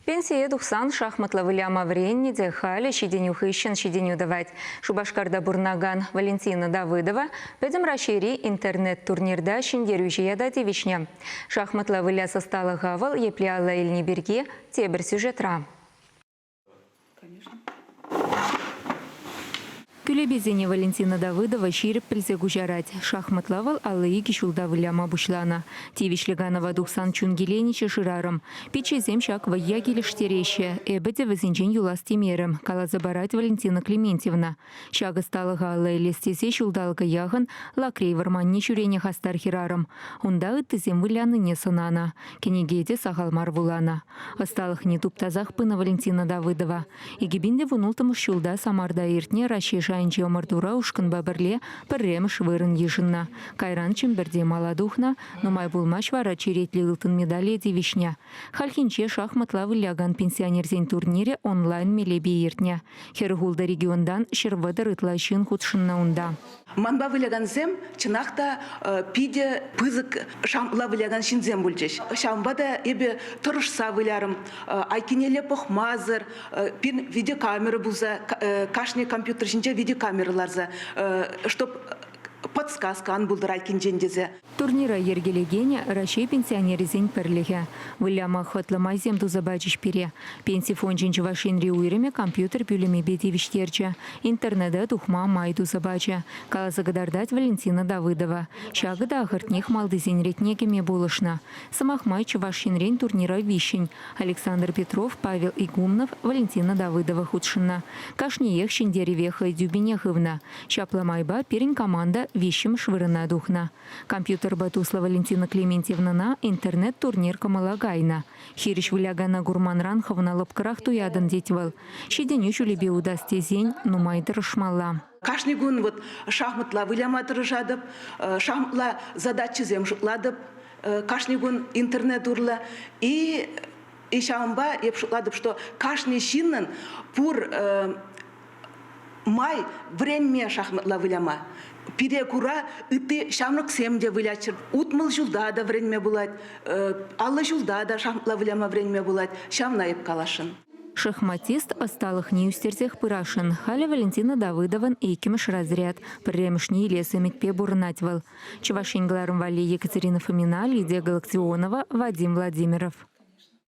Пенсия тухсан шахматла выляма вренни дехали щеденю хыщен щеденю давать. Шубашкарда бурнаган Валентина Давыдова педем расшири интернет-турнирда щендерюжияда девичня. Шахматла выля состала гавал епляла ильниберге тебер сюжетра. Күлебезене Валентина Давыдова ширіп пілзе гужарать. Шахматлавал аллы кишулда выляма бушлана. Тевишлиганова духсан чунгелениче ширарым. Печезем шак вая келештереще. Эбеде візінжен юлас темерім. Кала забарать Валентина Клементьевна. Шага сталыға аллы лестесе шулдалғы яғын лакрей варманне шурене хастар хирарым. Унда ыттызем выляны не сынана. Кенегеде сағалмар вулана. Осталых не туптазах пына Валентина Давыдова. Егебінде вунултым шулда самарда иртне рашеша Анче омартура ушкын бабырле пірремш вырын ешінна. Кайран чемберде маладухна, но май булмаш вара черетли ылтын медали девишня. Хальхинче шахматла выляган пенсионерзен турнире онлайн мелебе ертня. Хергулда региондан шервадар ытлайшын худшынна унда. Манба выляганзем чынақта пиде пызык шамла выляган шинзем бүлчеш. Шамбада эбе тұрышса вылярым, айкинеле похмазыр, пин видеокамера бұлза, кашне компьютер шинче видеокамераларза, чтоб подсказка ан булдыр айкинжендезе. Турнира ергелегене рашей пенсионеризен перлеге. Выляма хатламай земду забачиш пере. Пенси фонжинчи вашинри уйреме компьютер пюлеме бедевиштерча. Интернеда тухма майду забача. Кала загадардать Валентина Давыдова. Шагада ахартних малдызен ретнегеме булышна. Самах майчи вашинрен турнира вищень. Александр Петров, Павел Игумнов, Валентина Давыдова худшина. Кашниех шиндеревеха и дюбинехывна. Чапла майба перень команда вищем швырына духна. Компьютер Батусла Валентина Клементьевна на интернет-турнир Камалагайна. Хириш вылягана гурман ранховна лапкарах туядан детьвал. Щеденю чулебе удасте зень, но майдыр шмала. Каждый гун вот шахматла выляма тыржадып, шахматла задачи зем шукладып, каждый гун интернет урла и шамба еп шукладып, что каждый шиннан пур май время шахматла выляма. Перекура ыты шамрак семде вылячыр. Утмыл жулда да время булать, аллы жулда да шахматла выляма время булать. Шамна еп калашын. Шахматист осталых неустерзех пырашын. Халя Валентина Давыдован эйкимеш разряд. Премшни лесы митпе бурнатьвал. Чевашингларым вали Екатерина Фомина, Лидия Галактионова, Вадим Владимиров.